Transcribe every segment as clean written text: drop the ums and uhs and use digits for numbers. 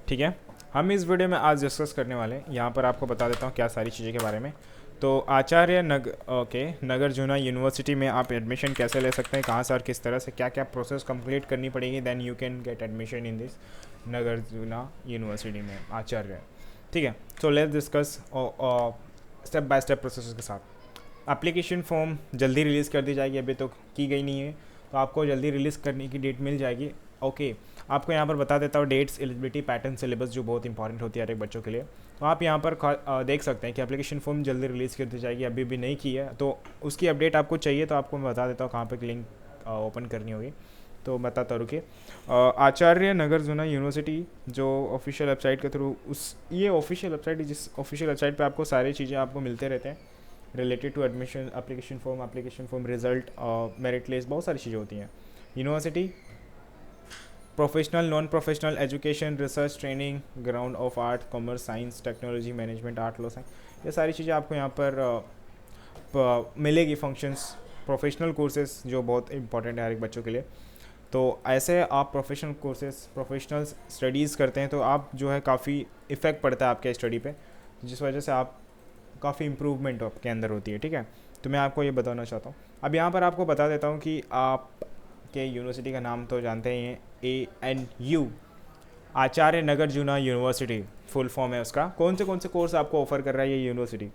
ठीक है। हम इस वीडियो में आज डिस्कस करने वाले हैं, यहाँ पर आपको बता देता हूँ क्या सारी चीज़ें के बारे में। तो आचार्य नागार्जुना यूनिवर्सिटी में आप एडमिशन कैसे ले सकते हैं, कहाँ से और किस तरह से, क्या क्या प्रोसेस कंप्लीट करनी पड़ेगी, then you can get admission in this Nagarjuna university में आचार्य। ठीक है, so let's discuss step by step process के साथ। एप्लीकेशन फॉर्म जल्दी रिलीज़ कर दी जाएगी, अभी तो की गई नहीं है, तो आपको जल्दी रिलीज़ करने की डेट मिल जाएगी। ओके, आपको यहाँ पर बता देता हूँ डेट्स, एलिजिबिलिटी, पैटर्न, सिलेबस जो बहुत इंपॉर्टेंट होती है हर एक बच्चों के लिए। तो आप यहाँ पर देख सकते हैं कि एप्लीकेशन फॉर्म जल्दी रिलीज़ कर दी जाएगी, अभी भी नहीं की है, तो उसकी अपडेट आपको चाहिए तो आपको मैं बता देता हूँ कहाँ पर लिंक ओपन करनी होगी। तो बताता रुकिए। आचार्य नागार्जुना यूनिवर्सिटी जो ऑफिशियल वेबसाइट के थ्रू ये ऑफिशियल वेबसाइट, जिस ऑफिशियल वेबसाइट पे आपको सारी चीज़ें आपको मिलते रहते हैं related to admission, application form, result, merit list, बहुत सारी चीज़ें होती हैं। University professional, non professional education, research, training, ground of art, commerce, science, technology, management, art, law, science, ये सारी चीज़ें आपको यहाँ पर मिलेगी। फंक्शंस, प्रोफेशनल कोर्सेज जो बहुत इंपॉर्टेंट है हर एक बच्चों के लिए। तो ऐसे आप प्रोफेशनल कोर्सेज, प्रोफेशनल स्टडीज़ करते हैं तो आप जो है काफ़ी इफ़ेक्ट पड़ता है आपके स्टडी पे, जिस वजह से आप काफ़ी इम्प्रूवमेंट आपके अंदर होती है। ठीक है, तो मैं आपको ये बताना चाहता हूँ। अब यहाँ पर आपको बता देता हूँ कि आप के यूनिवर्सिटी का नाम तो जानते ही हैं, ANU, आचार्य नागार्जुना यूनिवर्सिटी फुल फॉर्म है उसका। कौन से कोर्स आपको ऑफर कर रहा है ये यूनिवर्सिटी?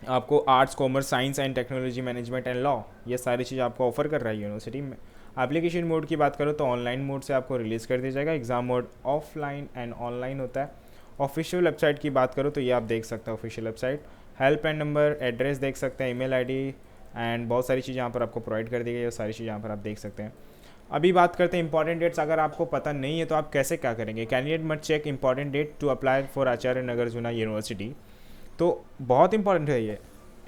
आपको arts, commerce, science and technology, management and law, ये सारी चीज़ आपको ऑफर कर रहा है यूनिवर्सिटी में। एप्लीकेशन मोड की बात करो तो ऑनलाइन मोड से आपको रिलीज़ कर दिया जाएगा। Exam mode offline and online होता है। ऑफिशियल वेबसाइट की बात करो तो ये आप देख सकते हैं official website, help and number, address देख सकते हैं, ईमेल आईडी एंड बहुत सारी चीज़ें यहाँ पर आपको प्रोवाइड कर दी गई है, सारी चीज़ें यहाँ पर आप देख सकते हैं। अभी बात करते हैं इंपॉर्टेंट डेट्स। अगर आपको पता नहीं है तो आप कैसे क्या करेंगे? Candidate must check important date to apply for Acharya Nagarjuna university. तो बहुत इंपॉर्टेंट है ये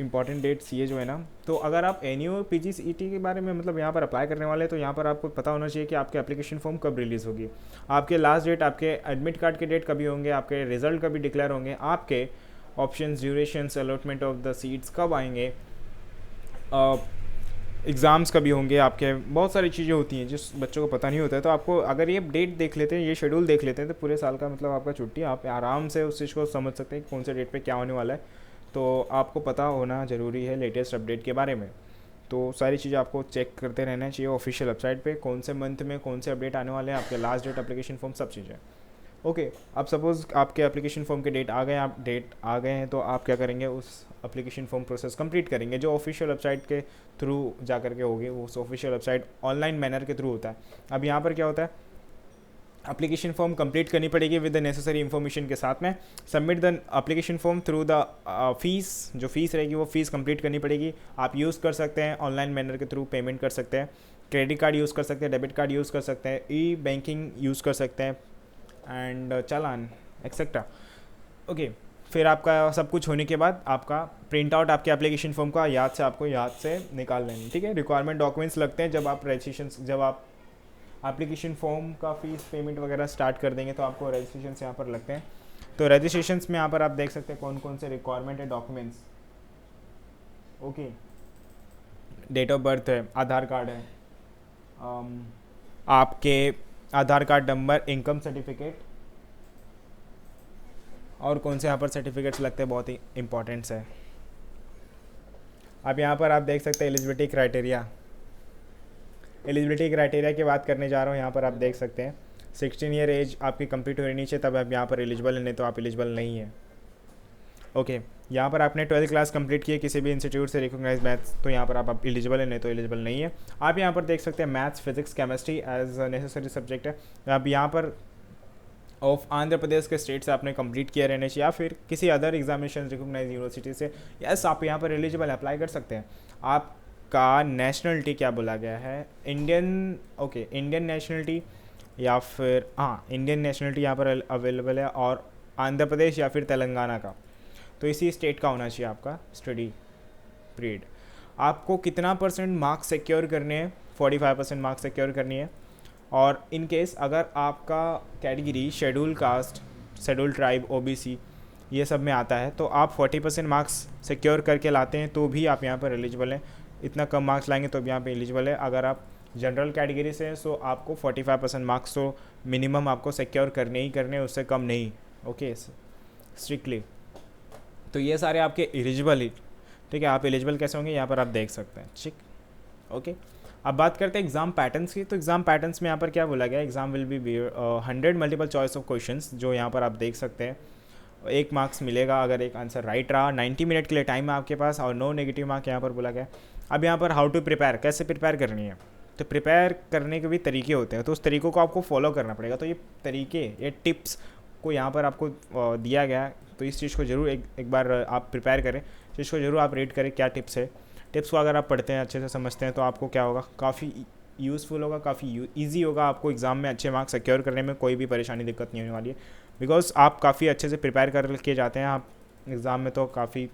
इंपॉर्टेंट डेट्स, ये जो है ना। तो अगर आप NU PGCET के बारे में मतलब यहाँ पर अप्लाई करने वाले हैं तो यहाँ पर आपको पता होना चाहिए कि आपके एप्लीकेशन फॉर्म कब रिलीज़ होगी, आपके लास्ट डेट, आपके एडमिट कार्ड के डेट कभी होंगे, आपके रिजल्ट कभी डिक्लेयर होंगे, आपके options, durations, allotment of the seats कब आएंगे, एग्ज़ाम्स कभी होंगे, आपके बहुत सारी चीज़ें होती हैं जिस बच्चों को पता नहीं होता है। तो आपको अगर ये डेट देख लेते हैं, ये शेड्यूल देख लेते हैं, तो पूरे साल का मतलब आपका छुट्टी, आप आराम से उस चीज़ को समझ सकते हैं कि कौन से डेट पे क्या होने वाला है। तो आपको पता होना ज़रूरी है लेटेस्ट अपडेट के बारे में। तो सारी चीज़ें आपको चेक करते रहना चाहिए ऑफिशियल वेबसाइट पे, कौन से मंथ में कौन से अपडेट आने वाले हैं, आपके लास्ट डेट, एप्लीकेशन फॉर्म, सब चीज़ें। ओके, अब सपोज़ आपके एप्लीकेशन फॉर्म के डेट आ गए, आप डेट आ गए हैं तो आप क्या करेंगे? उस एप्लीकेशन फॉर्म प्रोसेस कंप्लीट करेंगे जो ऑफिशियल वेबसाइट के थ्रू जा करके होगी। उस ऑफिशियल वेबसाइट ऑनलाइन मैनर के थ्रू होता है। अब यहाँ पर क्या होता है, एप्लीकेशन फॉर्म कंप्लीट करनी पड़ेगी विद द नेसेसरी इन्फॉर्मेशन के साथ में। Submit the application form through the fees, जो फीस रहेगी वो फीस कंप्लीट करनी पड़ेगी। आप यूज़ कर सकते हैं ऑनलाइन मैनर के थ्रू पेमेंट कर सकते हैं, क्रेडिट कार्ड यूज़ कर सकते हैं, डेबिट कार्ड यूज़ कर सकते हैं, ई बैंकिंग यूज़ कर सकते हैं एंड चालान एक्सेट्रा। ओके, फिर आपका सब कुछ होने के बाद आपका प्रिंट आउट आपके एप्लीकेशन फॉर्म का याद से निकाल लेंगे। ठीक है, रिक्वायरमेंट डॉक्यूमेंट्स लगते हैं जब आप रजिस्ट्रेशन, जब आप एप्लीकेशन फॉर्म का फीस पेमेंट वगैरह स्टार्ट कर देंगे तो आपको रजिस्ट्रेशन यहाँ पर लगते हैं। तो रजिस्ट्रेशन में यहाँ पर आप देख सकते हैं कौन कौन से रिक्वायरमेंट है documents. Okay, date of birth है, आधार कार्ड है, आपके Aadhaar card number, income certificate, और कौन से यहाँ पर सर्टिफिकेट्स लगते हैं बहुत ही इंपॉर्टेंट्स है। अब यहाँ पर आप देख सकते हैं एलिजिबिलिटी क्राइटेरिया की बात करने जा रहा हूँ। यहाँ पर आप देख सकते हैं 16 ईयर एज आपकी कंप्लीट होनी चाहिए, तब आप यहाँ पर एलिजिबल है, नहीं तो आप एलिजिबल नहीं है। ओके, यहाँ पर आपने 12th क्लास कंप्लीट की है किसी भी इंस्टीट्यूट से रिकॉग्नाइज मैथ्स, तो यहाँ पर आप एलिजिबल है, नहीं तो एलिजिबल नहीं है। आप यहाँ पर देख सकते हैं maths, physics, chemistry as necessary subject है। अब यहाँ पर ऑफ आंध्र प्रदेश के स्टेट से आपने कंप्लीट किया रहना चाहिए या फिर किसी अदर एग्जामिनेशन रिकॉग्नाइज यूनिवर्सिटी से, यस आप यहाँ पर एलिजिबल अप्लाई कर सकते हैं। आपका नेशनलिटी क्या बोला गया है? इंडियन। ओके, इंडियन नेशनलिटी या फिर इंडियन नेशनलिटी यहाँ पर अवेलेबल है, और आंध्र प्रदेश या फिर तेलंगाना का, तो इसी स्टेट का होना चाहिए आपका स्टडी पीरियड। आपको कितना % मार्क्स सिक्योर करने हैं? 45% मार्क्स सिक्योर करनी है। और इन केस अगर आपका category schedule caste, schedule tribe, OBC ये सब में आता है तो आप 40% मार्क्स सिक्योर करके लाते हैं तो भी आप यहाँ पर एलिजिबल हैं। इतना कम मार्क्स लाएंगे तो भी यहाँ पे एलिजिबल है। अगर आप जनरल कैटेगरी से हैं सो आपको 45% मार्क्स तो मिनिमम आपको सिक्योर करने ही करने, उससे कम नहीं। Okay strictly. तो ये सारे आपके एलिजिबल ही, ठीक है। आप एलिजिबल कैसे होंगे यहाँ पर आप देख सकते हैं, ठीक। ओके अब बात करते हैं एग्जाम पैटर्न्स की। तो एग्जाम पैटर्न्स में यहाँ पर क्या बोला गया, exam will be 100 multiple choice of questions, जो यहाँ पर आप देख सकते हैं। 1 मार्क्स मिलेगा अगर एक आंसर राइट रहा। 90 मिनट के लिए टाइम है आपके पास और नो नेगेटिव मार्क यहाँ पर बोला गया। अब यहाँ पर हाउ टू प्रिपेयर, कैसे प्रिपेयर करनी है। तो प्रिपेयर करने के भी तरीके होते हैं, तो उस तरीक़ों को आपको फॉलो करना पड़ेगा। तो ये तरीके, ये टिप्स को यहाँ पर आपको दिया गया है। तो इस चीज़ को ज़रूर एक बार आप प्रिपेयर करें, चीज़ को ज़रूर आप रीड करें क्या टिप्स है। टिप्स को अगर आप पढ़ते हैं, अच्छे से समझते हैं, तो आपको क्या होगा, काफ़ी यूज़फुल होगा, काफ़ी ईजी होगा। आपको एग्ज़ाम में अच्छे मार्क्स सिक्योर करने में कोई भी परेशानी दिक्कत नहीं होने वाली है, बिकॉज आप काफ़ी अच्छे से प्रिपेयर करके जाते हैं। आप एग्ज़ाम में तो काफ़ी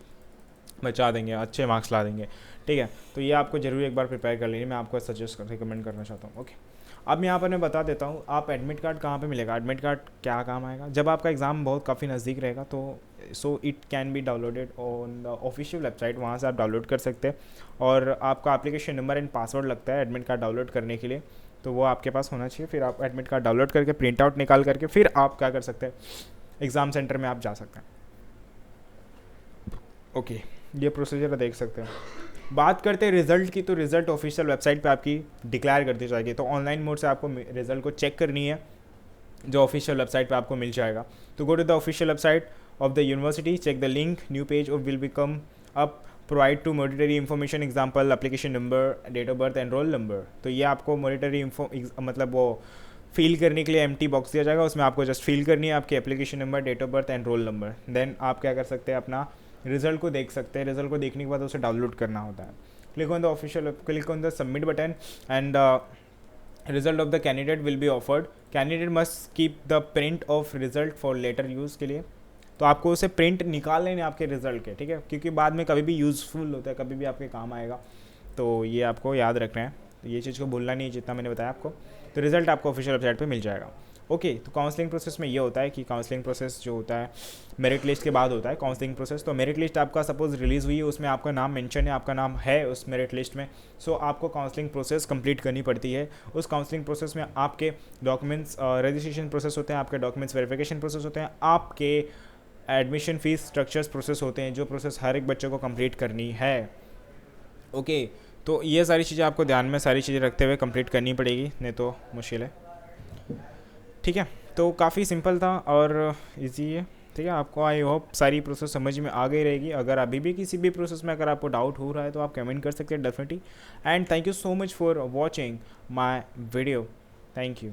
बचा देंगे, अच्छे मार्क्स ला देंगे, ठीक है। तो ये आपको ज़रूर एक बार प्रिपेयर कर लीजिए, मैं आपको सजेस्ट रिकमेंड करना चाहता हूँ। ओके अब यहाँ पर मैं बता देता हूँ, आप एडमिट कार्ड कहाँ पे मिलेगा। एडमिट कार्ड क्या काम आएगा, जब आपका एग्ज़ाम बहुत काफ़ी नज़दीक रहेगा तो so it can be downloaded on the official website, वहाँ से आप डाउनलोड कर सकते हैं। और आपका एप्लीकेशन नंबर एंड पासवर्ड लगता है एडमिट कार्ड डाउनलोड करने के लिए, तो वो आपके पास होना चाहिए। फिर आप एडमिट कार्ड डाउनलोड करके प्रिंट आउट निकाल करके फिर आप क्या कर सकते हैं, एग्ज़ाम सेंटर में आप जा सकते हैं। ओके ये प्रोसीजर देख सकते हैं। बात करते हैं रिज़ल्ट की, तो रिज़ल्ट ऑफिशियल वेबसाइट पे आपकी डिक्लेयर कर दी जाएगी। तो ऑनलाइन मोड से आपको रिज़ल्ट को चेक करनी है, जो ऑफिशियल वेबसाइट पे आपको मिल जाएगा। तो go to the official website of the university, check the link, new page of will become up, provide to monetary information, example application number, date of birth and roll number. तो ये आपको monetary मतलब वो fill करने के लिए empty box दिया जाएगा, उसमें आपको जस्ट फिल करनी है आपके application number, date of birth and roll number. Then आप क्या कर सकते हैं, अपना रिजल्ट को देख सकते हैं। रिजल्ट को देखने के बाद उसे डाउनलोड करना होता है। Click on the official, click on the submit button and result of the candidate will be offered. Candidate must keep the print of result for later use के लिए। तो आपको उसे प्रिंट निकाल लेने आपके रिजल्ट के, ठीक है, क्योंकि बाद में कभी भी यूज़फुल होता है, कभी भी आपके काम आएगा। तो ये आपको याद रखना है, तो ये चीज़ को भूलना नहीं है जितना मैंने बताया आपको। तो रिजल्ट आपको ऑफिशियल वेबसाइट पे मिल जाएगा। ओके तो काउंसलिंग प्रोसेस में ये होता है कि काउंसलिंग प्रोसेस जो होता है मेरिट लिस्ट के बाद होता है काउंसलिंग प्रोसेस। तो मेरिट लिस्ट आपका सपोज रिलीज़ हुई है, उसमें आपका नाम मेंशन है, आपका नाम है उस मेरिट लिस्ट में, सो आपको काउंसलिंग प्रोसेस कंप्लीट करनी पड़ती है। उस काउंसलिंग प्रोसेस में आपके डॉक्यूमेंट्स रजिस्ट्रेशन प्रोसेस होते हैं, आपके डॉक्यूमेंट्स वेरिफिकेशन प्रोसेस होते हैं, आपके एडमिशन फीस स्ट्रक्चर्स प्रोसेस होते हैं, जो प्रोसेस हर एक बच्चे को कंप्लीट करनी है। ओके तो ये सारी चीज़ें आपको ध्यान में सारी चीज़ें रखते हुए कंप्लीट करनी पड़ेगी, नहीं तो मुश्किल है, ठीक है। तो काफ़ी सिंपल था और इजी है, ठीक है। आपको आई होप सारी प्रोसेस समझ में आ गई रहेगी। अगर अभी भी किसी भी प्रोसेस में अगर आपको डाउट हो रहा है तो आप कमेंट कर सकते हैं definitely. And thank you so much for watching my video, thank you.